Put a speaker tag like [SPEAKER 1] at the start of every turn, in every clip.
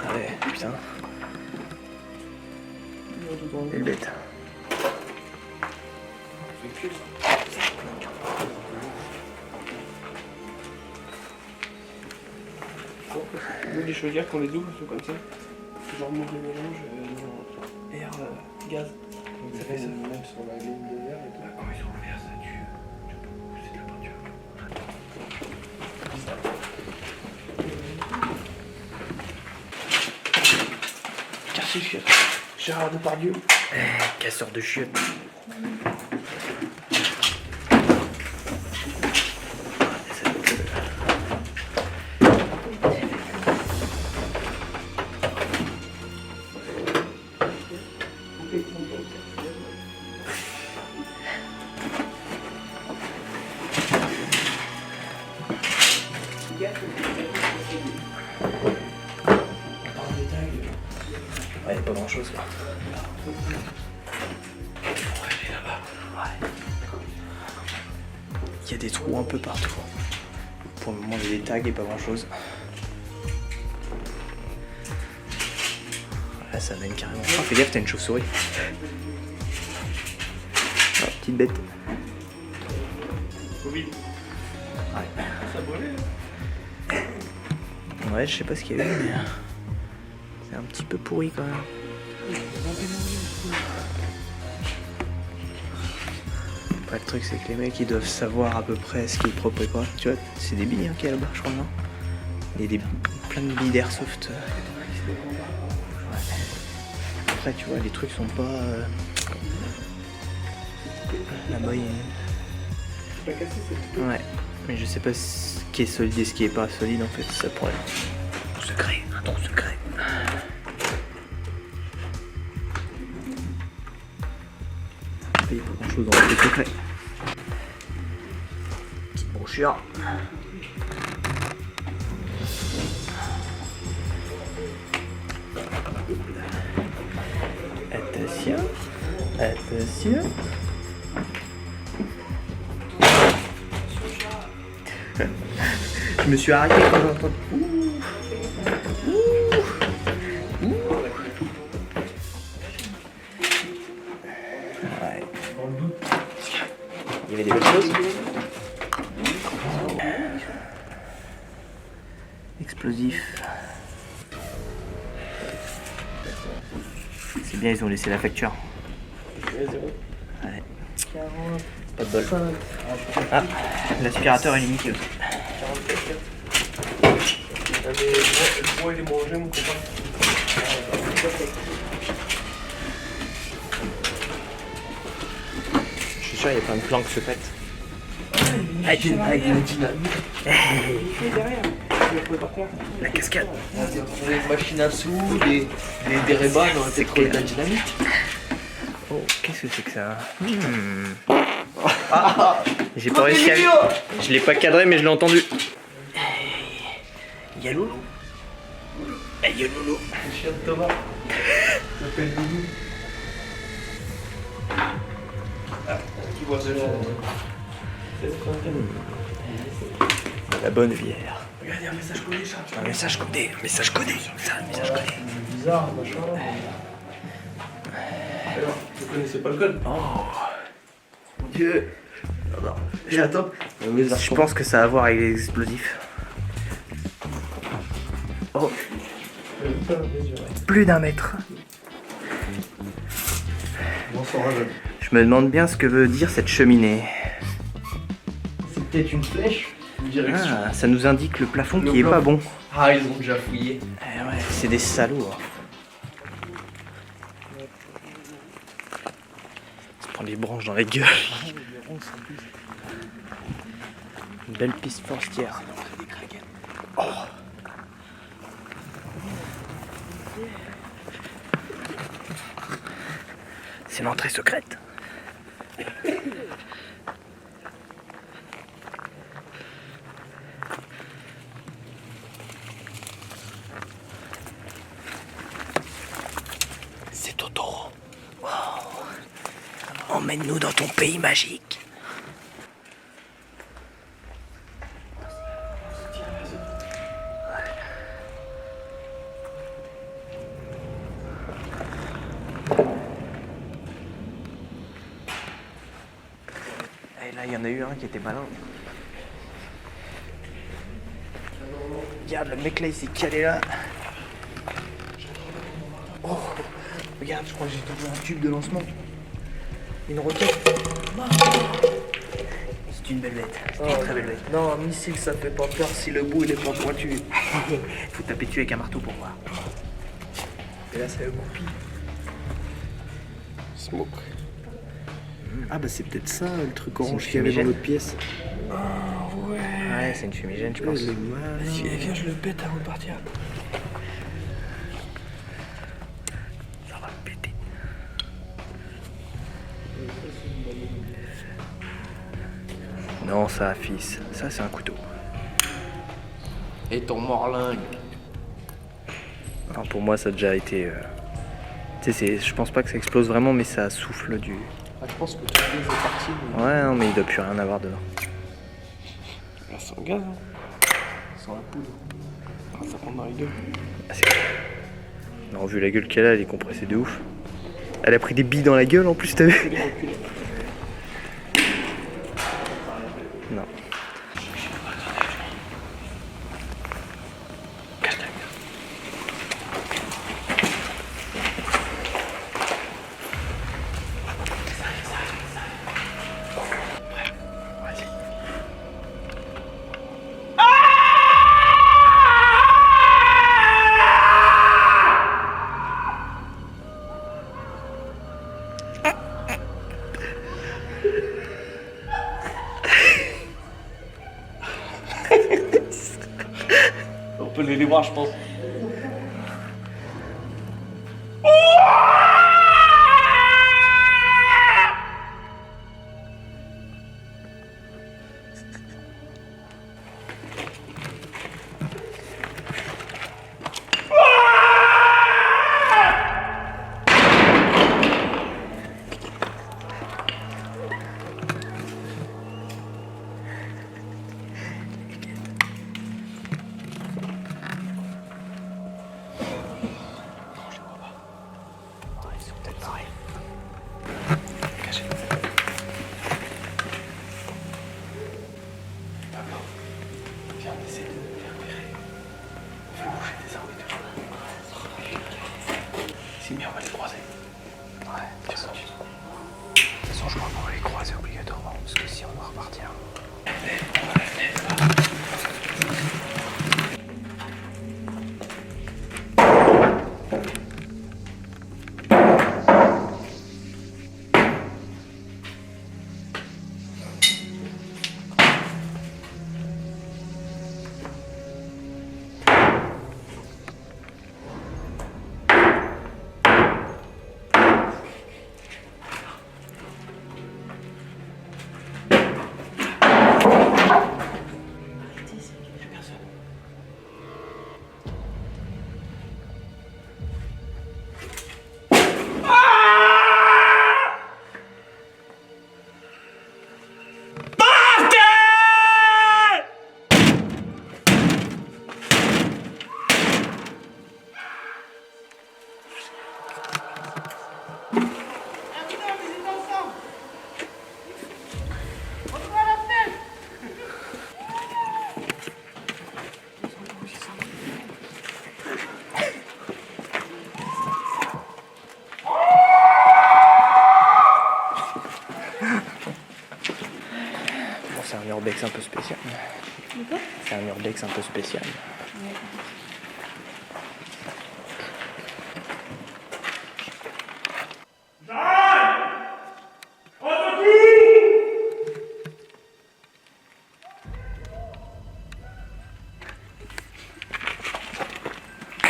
[SPEAKER 1] Ah ouais, putain. Quelle bête.
[SPEAKER 2] Nous, les chaudières, qu'on les ouvre, c'est comme ça. Genre, on ouvre le mélange, air, gaz. Ça fait ça. Même sur la ligne de verre et tout. Quand ils sont ouverts, ça tue. C'est de la peinture. Quartier chiottes. Gérard Depardieu.
[SPEAKER 1] Casseur de chiottes. Ouais, pas grand chose là. Il y a des trous un peu partout. Pour le moment, il y a des tags et pas grand chose. Là, ça mène carrément. Oh, fais gaffe, t'as une chauve-souris. Oh, petite bête.
[SPEAKER 2] Covid.
[SPEAKER 1] Ouais.
[SPEAKER 2] Ça brûlait.
[SPEAKER 1] Ouais, je sais pas ce qu'il y a eu, mais c'est un petit peu pourri quand même. Après, le truc, c'est que les mecs, ils doivent savoir à peu près ce qui est propre et pas. Tu vois, c'est des billes qu'il y a là-bas, je crois, non? Il y a plein de billes d'airsoft. Ouais. Après, tu vois, les trucs sont pas... Là-bas, il y a...
[SPEAKER 2] C'est pas cassé, c'est tout.
[SPEAKER 1] Ouais, mais je sais pas ce qui est solide et ce qui est pas solide en fait, c'est ça le problème. Ton secret, ton secret. Il n'y a pas grand chose dans le secret. Petite brochure. Attention, attention. Je me suis arrêté quand j'ai entendu. Ouais. Il y avait des belles choses. Explosif. C'est bien, ils ont laissé la facture. Ouais. Pas de bol. Ah, l'aspirateur est limité aussi.
[SPEAKER 2] Le bois, il est mangé, mon copain.
[SPEAKER 1] Je suis sûr, il y a plein de planques secrètes.
[SPEAKER 2] Avec une dynamique. Derrière.
[SPEAKER 1] La cascade.
[SPEAKER 3] Des machines à sous, des rébans, on était trop de la dynamite.
[SPEAKER 1] Oh, qu'est-ce que c'est que ça? J'ai pas réussi à... Je l'ai pas cadré, mais je l'ai entendu. Il y a Loulou. Il y a Loulou.
[SPEAKER 2] Le chien de Thomas. Il s'appelle Loulou. Ah, qui voit ce genre?
[SPEAKER 1] La bonne bière.
[SPEAKER 2] Regardez, un message codé, Charles.
[SPEAKER 1] Un message codé, un message codé. Ça, un message codé.
[SPEAKER 2] Bizarre, machin. Alors, vous connaissez pas le code?
[SPEAKER 1] Oh.
[SPEAKER 3] Mon Dieu. Non. Et attends.
[SPEAKER 1] Je pense que ça a à voir avec les explosifs. Oh. Plus d'1 mètre. Je me demande bien ce que veut dire cette cheminée.
[SPEAKER 3] C'est peut-être une flèche, une direction.
[SPEAKER 1] Ah, ça nous indique le plafond
[SPEAKER 3] Le
[SPEAKER 1] qui est
[SPEAKER 3] blanc.
[SPEAKER 1] pas bon.
[SPEAKER 3] Ah, ils ont déjà fouillé.
[SPEAKER 1] Eh ouais, c'est des salauds. Hein. Ça prend des branches dans la gueule. Une belle piste forestière. Oh. C'est l'entrée secrète. C'est Totoro. Wow. Emmène-nous dans ton pays magique. Là, il y en a eu un qui était malin. Regarde, le mec là, il s'est calé là. Oh, regarde, je crois que j'ai trouvé un tube de lancement. Une roquette. C'est une belle bête. C'est une très belle bête.
[SPEAKER 3] Non, un missile ça fait pas peur si le bout il est pas pointu.
[SPEAKER 1] Faut taper dessus avec un marteau pour voir.
[SPEAKER 3] Et là c'est le goupille.
[SPEAKER 2] Smoke.
[SPEAKER 3] Ah bah c'est peut-être ça le truc
[SPEAKER 1] une
[SPEAKER 3] orange qu'il y avait dans
[SPEAKER 1] fumigène.
[SPEAKER 3] l'autre pièce.
[SPEAKER 2] Ah ouais.
[SPEAKER 1] Ouais, c'est une fumigène, je pense.
[SPEAKER 3] Il est malin.
[SPEAKER 2] Vas-y, viens, je le pète avant de partir.
[SPEAKER 1] Ça va péter. Non, ça, fils. Ça, c'est un couteau.
[SPEAKER 3] Et ton morlingue.
[SPEAKER 1] Alors, pour moi, ça a déjà été... Tu sais, je pense pas que ça explose vraiment, mais ça souffle du...
[SPEAKER 3] Ah, je pense que tout le monde est parti. Mais...
[SPEAKER 1] Ouais, non, mais il doit plus rien avoir dedans.
[SPEAKER 2] Là, c'est un gaz, hein.
[SPEAKER 3] Sans la poudre.
[SPEAKER 2] Ah, ça prend dans les gueules.
[SPEAKER 1] Ah, c'est... Non, vu la gueule qu'elle a, elle est compressée de ouf. Elle a pris des billes dans la gueule, en plus, t'as vu?
[SPEAKER 2] Reculez, reculez.
[SPEAKER 1] Non.
[SPEAKER 3] On peut les voir je pense.
[SPEAKER 1] Ils sont peut-être pareils. Cachés.
[SPEAKER 2] Pablo, viens, on essaie de les repérer. On fait bouger des arbres et tout. C'est bien, on va les croiser.
[SPEAKER 1] Ouais, de toute façon, je crois qu'on va les croiser obligatoirement, parce que si on doit repartir... Bon, c'est un urbex un peu spécial. C'est un urbex un peu spécial. On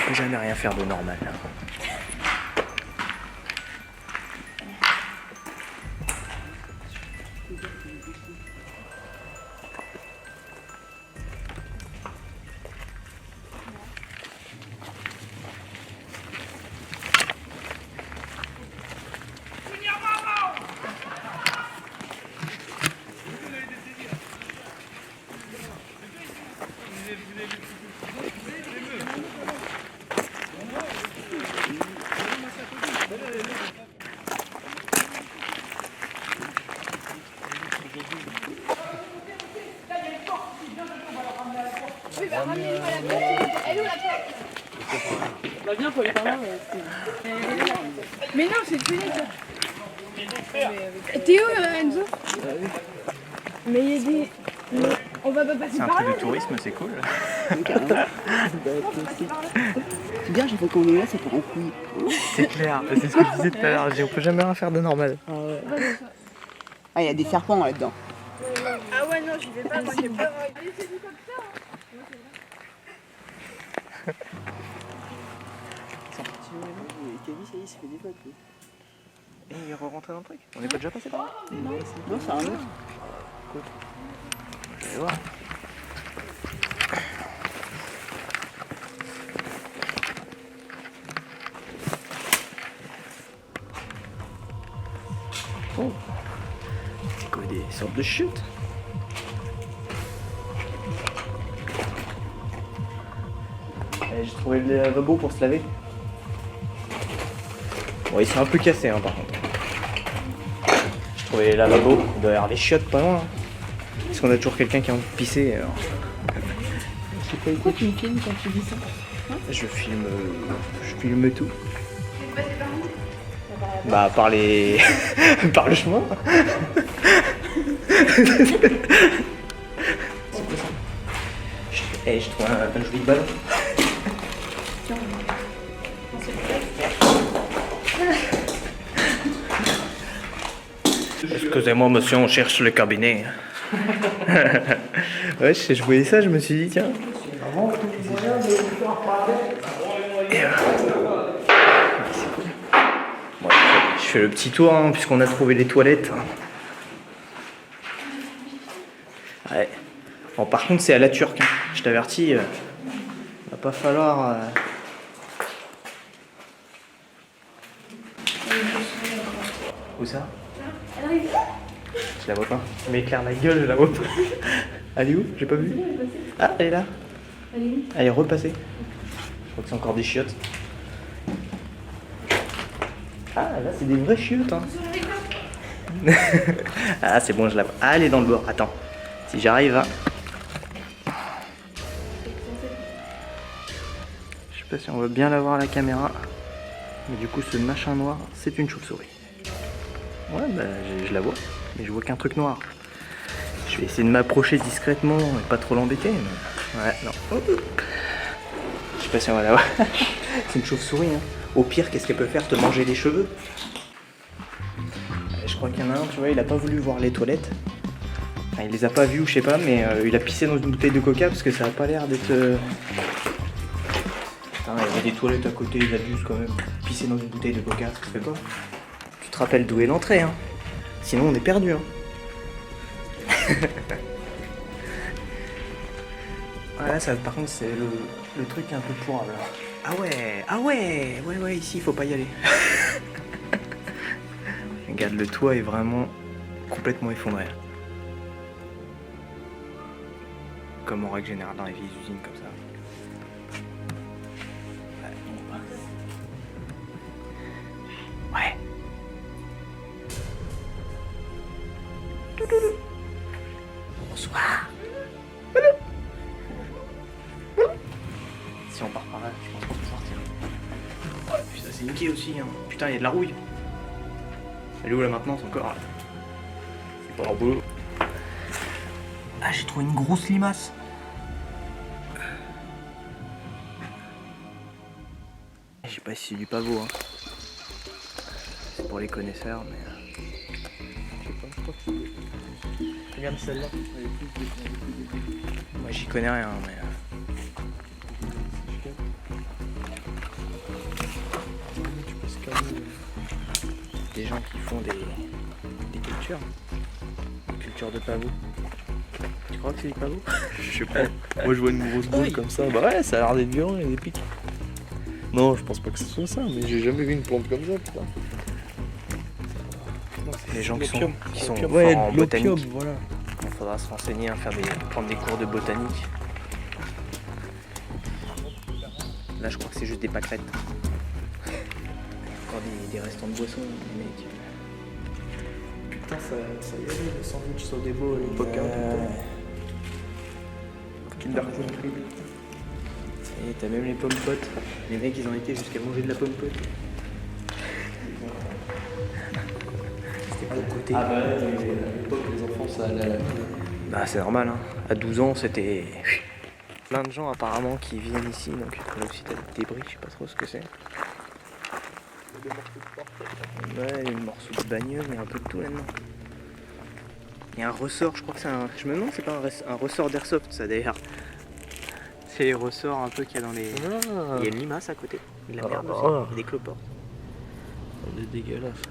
[SPEAKER 1] peut jamais rien faire de normal.
[SPEAKER 2] Bah bien pour les parents.
[SPEAKER 4] Mais non, c'est le Tunisie. T'es où, Enzo? Mais il y a des... Mais on va pas passer
[SPEAKER 1] C'est un
[SPEAKER 4] par
[SPEAKER 1] truc
[SPEAKER 4] là.
[SPEAKER 1] de tourisme, c'est cool.
[SPEAKER 5] C'est bien, chaque fois qu'on est là, ça part en couille.
[SPEAKER 1] C'est clair, c'est ce que je disais tout à l'heure. On peut jamais rien faire de normal.
[SPEAKER 5] Ah, il y a des serpents là-dedans.
[SPEAKER 4] Ah ouais, non, j'y vais pas, moi j'ai peur.
[SPEAKER 5] Kevin, ça y est, il se fait des potes.
[SPEAKER 1] Et il est rentré dans le truc. On n'est pas déjà passé par là?
[SPEAKER 5] Non, c'est un autre.
[SPEAKER 1] Je vais voir. Oh. C'est quoi, des sortes de chutes? J'ai trouvé le lavabo pour se laver. Bon, ils sont un peu cassés hein, par contre. J'ai trouvé les lavabos, il doit y avoir des chiottes pas loin. Hein. Parce qu'on a toujours quelqu'un qui a envie de pisser. Alors...
[SPEAKER 5] Pourquoi tu me filmes quand tu dis ça?
[SPEAKER 1] Je filme tout. Bah par les... par le chemin. Je trouve un joli ballon. Excusez-moi monsieur, on cherche le cabinet. Ouais, je voyais ça, je me suis dit tiens. Bon, je fais le petit tour hein, puisqu'on a trouvé les toilettes. Ouais. Bon, par contre c'est à la turque, hein. Je t'avertis, il va pas falloir... Où ça? Je la vois pas. Je m'éclaire la gueule, je la vois pas. Elle est où? J'ai pas vu. Ah, elle est là. Elle est repassée. Je crois que c'est encore des chiottes. Ah, là, c'est des vraies chiottes. Hein. Ah, c'est bon, je la vois. Ah, elle est dans le bord. Attends. Si j'arrive à... Je sais pas si on va bien la voir à la caméra. Mais du coup, ce machin noir, c'est une chauve-souris. Ouais, bah, je la vois. Mais je vois qu'un truc noir. Je vais essayer de m'approcher discrètement et pas trop l'embêter. Mais... Ouais, non. Hop. Je sais pas si on va la voir. C'est une chauve-souris. Hein. Au pire, qu'est-ce qu'elle peut faire? Te manger les cheveux. Je crois qu'il y en a un, tu vois, il a pas voulu voir les toilettes. Enfin, il les a pas vues ou je sais pas, mais il a pissé dans une bouteille de coca parce que ça a pas l'air d'être... Putain, il y avait des toilettes à côté, il abuse quand même. Pisser dans une bouteille de coca, ça se fait pas. Tu te rappelles d'où est l'entrée, hein? Sinon on est perdu, hein. Voilà, ça, par contre, c'est le truc un peu pourrable. Ah ouais, ouais, ici, il faut pas y aller. Regarde, le toit est vraiment complètement effondré. Comme en règle générale dans les vieilles usines comme ça. Ouais. Bonsoir. Si on part par là, je pense qu'on peut sortir. Oh, putain, c'est niqué aussi. Hein. Putain, il y a de la rouille. Elle est où la maintenance encore? C'est pas leur boulot. Ah, j'ai trouvé une grosse limace. Je sais pas si c'est du pavot. Hein. C'est pour les connaisseurs, mais. Regarde celle-là. Moi j'y connais rien, mais. Des gens qui font des cultures. Des cultures de pavots. Tu crois que c'est des pavots?
[SPEAKER 2] Je sais pas. Moi je vois une grosse boule comme ça. Bah ouais, ça a l'air d'être violent, il y a des pics. Non, je pense pas que ce soit ça, mais j'ai jamais vu une plante comme ça, putain.
[SPEAKER 1] Les gens qui sont
[SPEAKER 2] ouais,
[SPEAKER 1] forts en
[SPEAKER 2] l'opium,
[SPEAKER 1] botanique.
[SPEAKER 2] voilà.
[SPEAKER 1] Il faudra se renseigner, hein, prendre des cours de botanique. Là, je crois que c'est juste des pâquerettes. Encore des restants de boissons, les mecs.
[SPEAKER 2] Putain, ça y est, les sandwichs sur des beaux à l'époque, hein, putain. Kinder Country.
[SPEAKER 1] Et t'as même les pommes potes. Les mecs, ils ont été jusqu'à manger de la pomme pote. C'était pas le côté.
[SPEAKER 3] Ah bah à l'époque, les enfants, ça allait à la mode.
[SPEAKER 1] Bah c'est normal, hein. À 12 ans, c'était plein de gens apparemment qui viennent ici, donc là aussi t'as des débris, je sais pas trop ce que c'est. Ouais, des morceaux de bagnole, il y a un peu de tout là-dedans. Il y a un ressort, je crois que c'est un... Je me demande si c'est pas un ressort d'airsoft ça d'ailleurs. C'est les ressorts un peu qu'il y a dans les... Il y a une limace à côté, de la merde aussi, et des cloportes.
[SPEAKER 3] On est dégueulasse.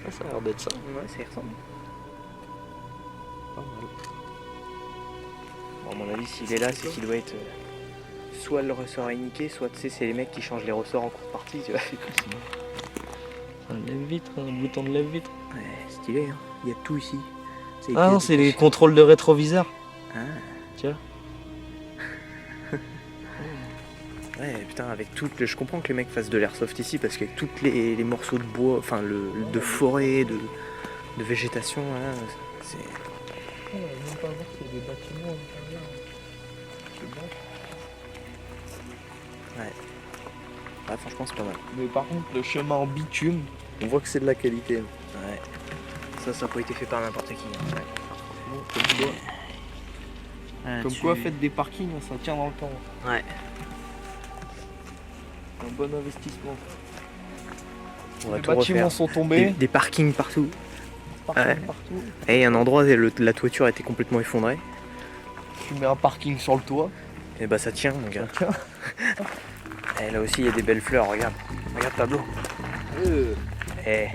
[SPEAKER 3] Ah, ça a l'air d'être ça.
[SPEAKER 1] Ouais, ça y ressemble.
[SPEAKER 3] Pas mal.
[SPEAKER 1] Bon, à mon avis, s'il est là, c'est qu'il doit être... soit le ressort est niqué, soit tu sais, c'est les mecs qui changent les ressorts en cours partie, tu vois.
[SPEAKER 3] Un lève-vitre, un bouton de lève-vitre.
[SPEAKER 1] Ouais, stylé, hein. Il y a tout ici.
[SPEAKER 3] Ah non, c'est les contrôles de rétroviseur.
[SPEAKER 1] Ah.
[SPEAKER 3] Tiens.
[SPEAKER 1] Ouais, putain, avec toutes... Je comprends que les mecs fassent de l'airsoft ici, parce qu'avec tous les morceaux de bois, enfin, de forêt, de végétation, là, c'est...
[SPEAKER 3] On va même pas voir s'il y a des bâtiments à l'intérieur. C'est bon.
[SPEAKER 1] Ouais, franchement, c'est pas mal.
[SPEAKER 3] Mais par contre, le chemin en bitume, on voit que c'est de la qualité.
[SPEAKER 1] Ouais. Ça n'a pas été fait par n'importe qui. Hein. Ouais.
[SPEAKER 3] Bon, comme quoi,
[SPEAKER 1] Comme
[SPEAKER 3] quoi, faites des parkings, ça tient dans le temps.
[SPEAKER 1] Ouais.
[SPEAKER 3] Un bon investissement.
[SPEAKER 1] On va
[SPEAKER 3] Les
[SPEAKER 1] tout
[SPEAKER 3] bâtiments
[SPEAKER 1] refaire.
[SPEAKER 3] sont tombés.
[SPEAKER 1] Des parkings partout.
[SPEAKER 3] Parking partout.
[SPEAKER 1] Et il y a un endroit où la toiture était complètement effondrée.
[SPEAKER 3] Tu mets un parking sur le toit.
[SPEAKER 1] Et bah ça tient, mon gars.
[SPEAKER 3] Tiens.
[SPEAKER 1] Et là aussi, il y a des belles fleurs, regarde. Regarde le tableau. Et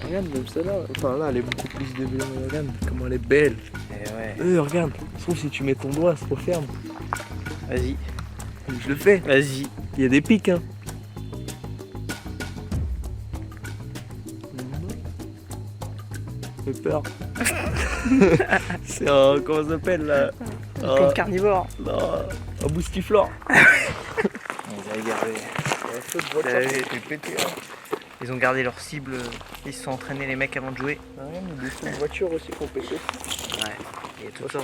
[SPEAKER 3] Regarde, même celle-là. Enfin là, elle est beaucoup plus développée. Regarde comment elle est belle.
[SPEAKER 1] ouais.
[SPEAKER 3] Regarde. Sauf si tu mets ton doigt, ça se referme.
[SPEAKER 1] Vas-y.
[SPEAKER 3] Je le fais.
[SPEAKER 1] Vas-y.
[SPEAKER 3] Il y a des pics, hein. J'ai peur. C'est un... Comment ça s'appelle là?
[SPEAKER 1] Comme carnivore.
[SPEAKER 3] Non, un boostiflore.
[SPEAKER 1] Ils avaient gardé.
[SPEAKER 3] Pété, hein.
[SPEAKER 1] Ils ont gardé leur cible. Ils se sont entraînés les mecs avant de jouer.
[SPEAKER 3] Il y a des voitures aussi qui ont pété.
[SPEAKER 1] Ouais. Il y a tout ça.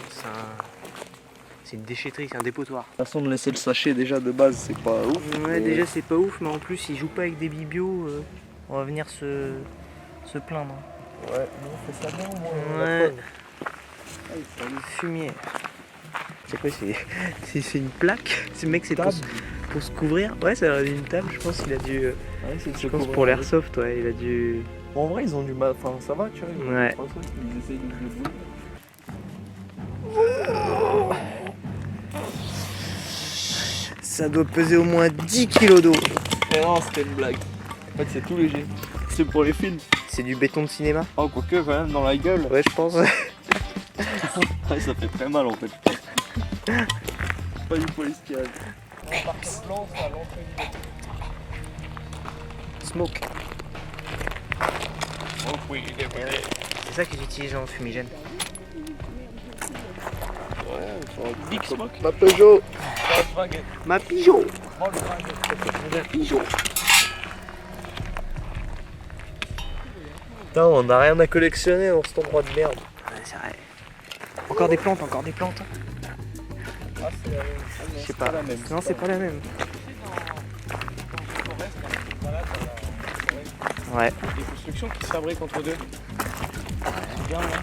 [SPEAKER 1] C'est une déchetterie, c'est un dépotoir.
[SPEAKER 3] De toute façon, de laisser le sachet déjà de base, c'est pas ouf.
[SPEAKER 1] Ouais, déjà c'est pas ouf, mais en plus ils jouent pas avec des bibios. On va venir se plaindre.
[SPEAKER 3] Ouais, nous on fait ça bien au moins.
[SPEAKER 1] Ouais. Le fumier. C'est quoi? C'est une plaque? Ce mec c'est pour se couvrir? Ouais, ça aurait dû une table, je pense qu'il a dû. Je pense pour l'airsoft, ouais, il a dû.
[SPEAKER 3] En vrai, ils ont du mal. Enfin, ça va, tu vois. Ils ont
[SPEAKER 1] Ouais.
[SPEAKER 3] des trucs, ils essayent de se débrouiller.
[SPEAKER 1] Ça doit peser au moins 10 kilos d'eau.
[SPEAKER 3] Mais non, c'était une blague. En fait, c'est tout léger. C'est pour les films.
[SPEAKER 1] C'est du béton de cinéma?
[SPEAKER 3] Oh, quoique, quand même, dans la gueule.
[SPEAKER 1] Ouais, je pense.
[SPEAKER 3] Ouais, ça fait très mal en fait. Pas du polystyrène.
[SPEAKER 1] Smoke. C'est ça qu'ils utilisent en fumigène.
[SPEAKER 3] Big Smoke.
[SPEAKER 1] Ma Peugeot. Ma Pigeot. Ma Pigeot.
[SPEAKER 3] Putain, on n'a rien à collectionner dans cet endroit de merde.
[SPEAKER 1] Ouais, c'est vrai. Encore des plantes, encore des plantes.
[SPEAKER 3] Ah, c'est
[SPEAKER 1] Je sais pas. Non, c'est pas la même. Ouais.
[SPEAKER 2] Des constructions qui se fabriquent entre deux. C'est bien, hein.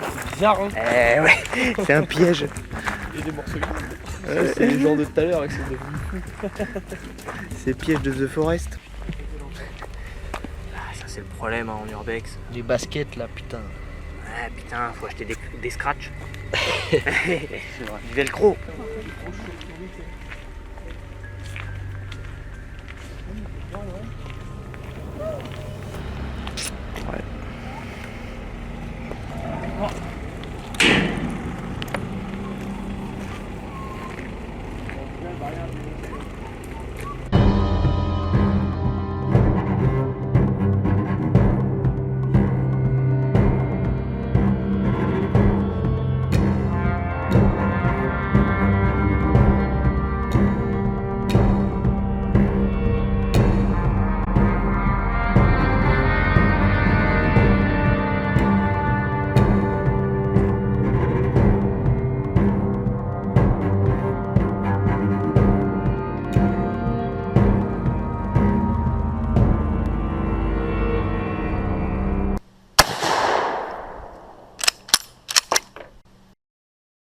[SPEAKER 2] C'est bizarre, hein.
[SPEAKER 1] Eh ouais, c'est un piège.
[SPEAKER 2] Et des morceaux.
[SPEAKER 3] C'est les gens de tout à l'heure qui sont devenus fous.
[SPEAKER 1] C'est le piège de The Forest. Ah, ça c'est le problème hein, en urbex.
[SPEAKER 3] Les baskets là, putain.
[SPEAKER 1] Ouais, putain, faut acheter des scratchs. Du velcro.